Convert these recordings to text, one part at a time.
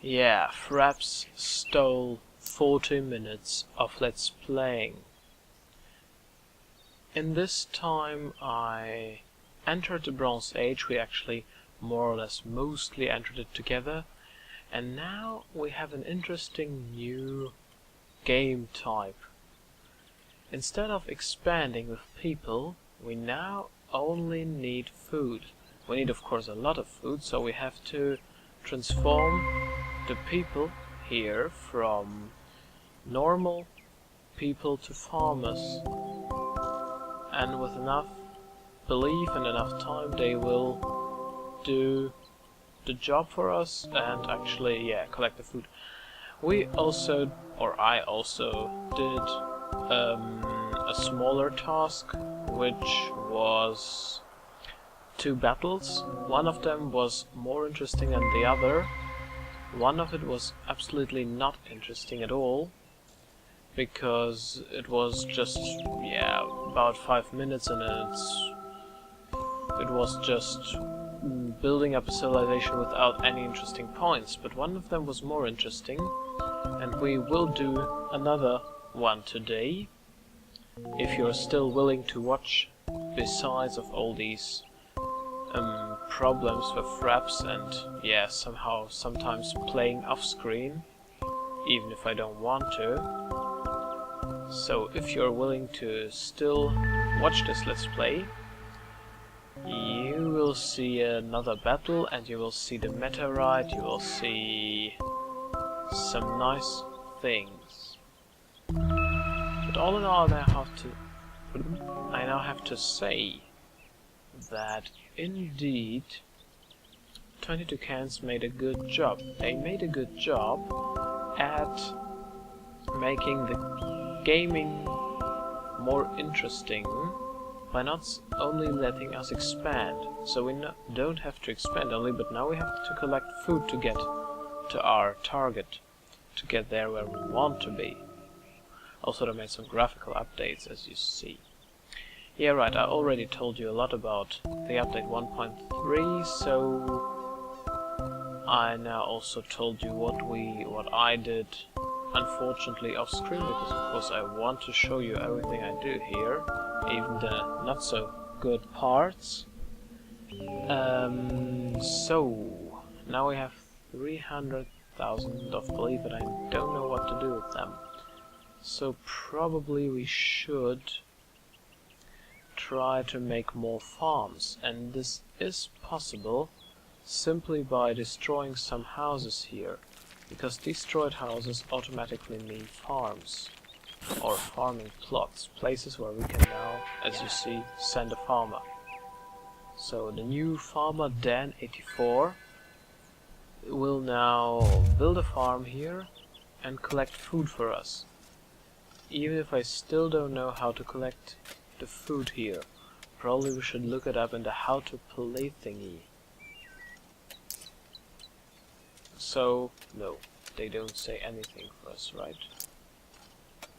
Yeah, Fraps stole 40 minutes of Let's Playing. In this time I entered the Bronze Age. We actually more or less mostly entered it together, and now we have an interesting new game type. Instead of expanding with people, we now only need food. We need, of course, a lot of food, so we have to transform the people here from normal people to farmers. And with enough belief and enough time, they will do the job for us and actually, yeah, collect the food. We also, or I also, did a smaller task, which was 2 battles. One of them was more interesting than the other. One of it was absolutely not interesting at all, because it was just, yeah, about 5 minutes, and it was just building up a civilization without any interesting points. But one of them was more interesting, and we will do another one today, if you're still willing to watch, besides of all these problems with fraps and, yeah, sometimes playing off screen, even if I don't want to. So if you're willing to still watch this Let's Play, you will see another battle, and you will see the meteorite, you will see some nice things. But all in all, I now have to say that indeed 22 Cans made a good job. They made a good job at making the gaming more interesting by not only letting us expand. So we don't have to expand only, but now we have to collect food to get to our target, to get there where we want to be. Also, they made some graphical updates, as you see. Yeah, right, I already told you a lot about the update 1.3, so I now also told you what I did, unfortunately off screen, because of course I want to show you everything I do here, even the not so good parts. So now we have 300,000 of belief, and I don't know what to do with them. So probably we should try to make more farms, and this is possible simply by destroying some houses here, because destroyed houses automatically mean farms, or farming plots, places where we can now, as you see, send a farmer. So the new farmer Dan84 will now build a farm here and collect food for us, even if I still don't know how to collect the food here. Probably we should look it up in the how to play thingy. So, no, they don't say anything for us, right?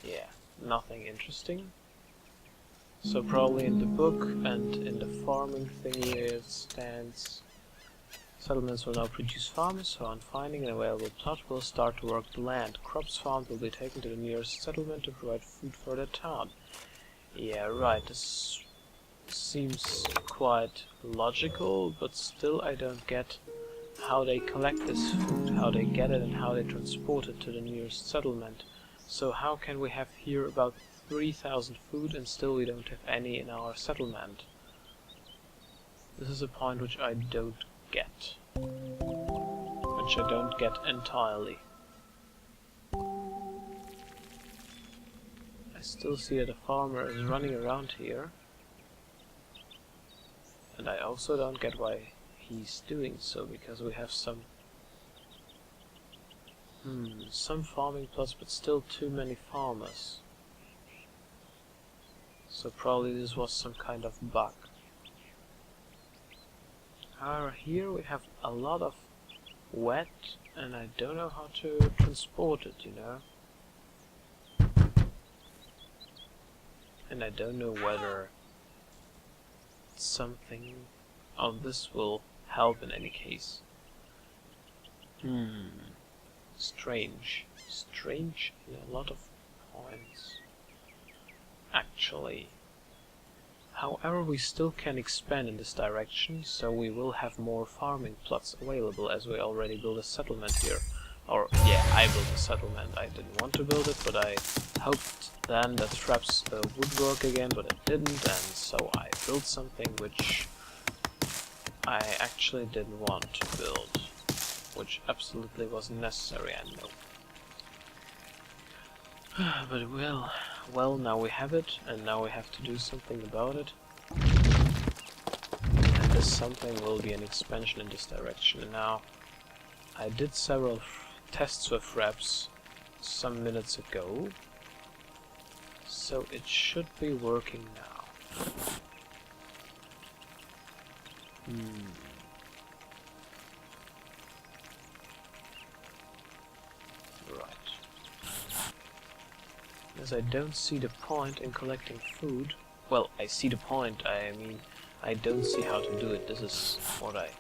Yeah, nothing interesting. So probably in the book and in the farming thingy it stands: settlements will now produce farmers, so on finding an available plot will start to work the land. Crops farmed will be taken to the nearest settlement to provide food for the town. Yeah, right, this seems quite logical, but still I don't get how they collect this food, how they get it, and how they transport it to the nearest settlement. So how can we have here about 3,000 food and still we don't have any in our settlement? This is a point which I don't get. Which I don't get entirely. I still see that a farmer is running around here. And I also don't get why he's doing so, because we have some farming plots, but still too many farmers. So probably this was some kind of bug. However, here we have a lot of wet, and I don't know how to transport it, you know. And I don't know whether something of this will help in any case. Strange. Strange in a lot of points. Actually. However, we still can expand in this direction, so we will have more farming plots available as we already built a settlement here. Or, yeah, I built a settlement. I didn't want to build it, but I hoped then that traps would work again, but it didn't, and so I built something which I actually didn't want to build, which absolutely wasn't necessary, I know. But well, now we have it, and now we have to do something about it. And this something will be an expansion in this direction. And now, I did several tests with reps some minutes ago, so it should be working now. Right. As I don't see the point in collecting food. Well, I see the point, I mean, I don't see how to do it. This is what I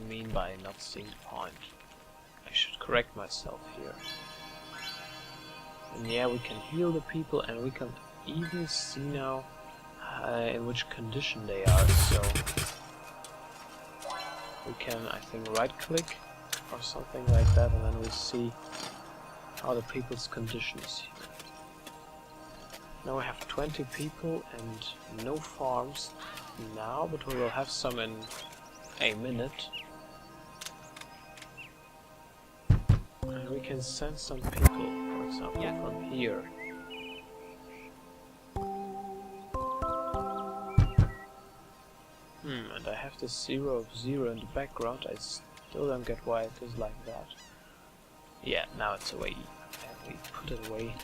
mean by not seeing the point. I should correct myself here. And yeah, we can heal the people, and we can even see now in which condition they are, so we can, I think, right click or something like that, and then we see how the people's condition is here. Now we have 20 people and no farms now, but we will have some in a minute. And we can send some people, for example, from here. And I have this 0 of 0 in the background. I still don't get why it is like that. Yeah, now it's away. And we put it away.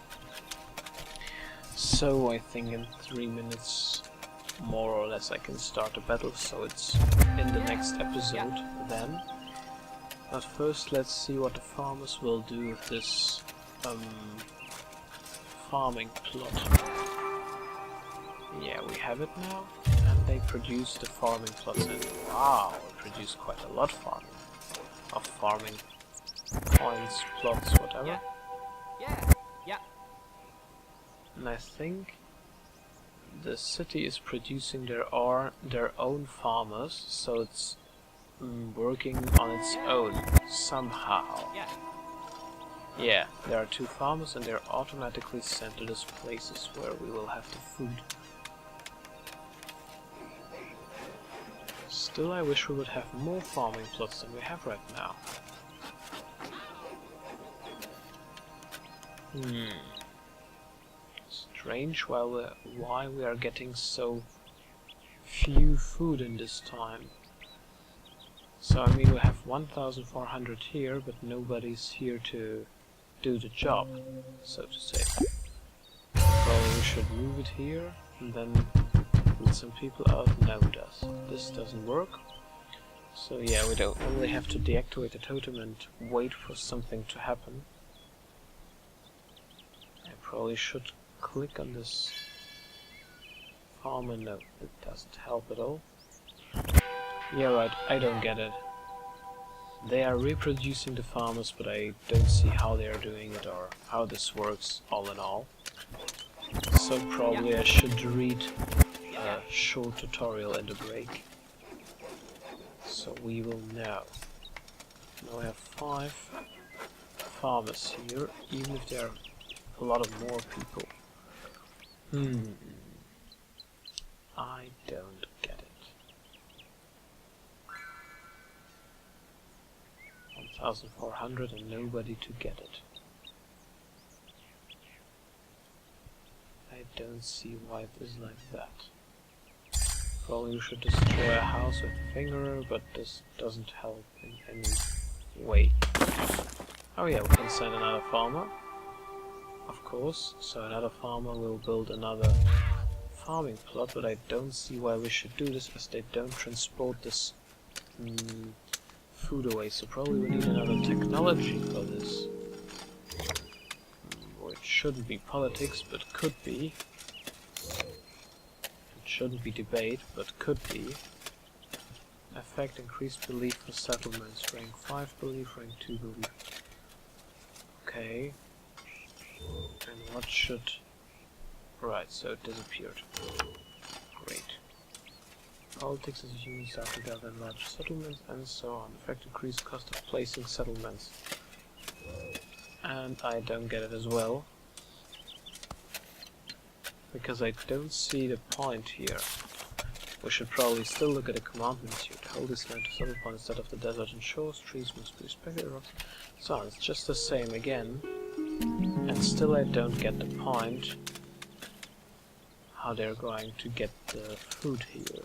So I think in 3 minutes, more or less, I can start a battle. So it's in the next episode then. But first, let's see what the farmers will do with this farming plot. Yeah, we have it now, and they produce the farming plots, and wow, they produce quite a lot of farming points, plots, whatever. Yeah. And I think the city is producing their own farmers, so it's working on its own somehow. Yeah, there are 2 farmers, and they're automatically sent to these places where we will have the food. Still, I wish we would have more farming plots than we have right now. Strange why we are getting so few food in this time. So I mean, we have 1,400 here, but nobody's here to do the job, so to say. Probably we should move it here, and then let some people out. No, it does. This doesn't work. So yeah, we don't only have to deactivate the totem and wait for something to happen. I probably should click on this farmer. No, it doesn't help at all. Yeah, right, I don't get it. They are reproducing the farmers, but I don't see how they are doing it or how this works all in all. So probably I should read a short tutorial in the break. So we will know. Now we have 5 farmers here, even if there are a lot of more people. I don't get it. 1,400 and nobody to get it. I don't see why it is like that. Probably we should destroy a house with a finger, but this doesn't help in any way. Oh yeah, we can send another farmer. Of course, so another farmer will build another farming plot, but I don't see why we should do this, as they don't transport this food away, so probably we need another technology for this. Which shouldn't be politics, but could be. It shouldn't be debate, but could be. Effect increased belief for settlements, rank 5 belief, rank 2 belief. Okay. And what should... Right, so it disappeared. Great. Politics as humans start to gather in large settlements and so on. Effect increased cost of placing settlements. And I don't get it as well. Because I don't see the point here. We should probably still look at the commandments here. To hold this land to settle upon instead of the desert and shores, trees must be respected, rocks. So on, it's just the same again. And still I don't get the point how they're going to get the food here.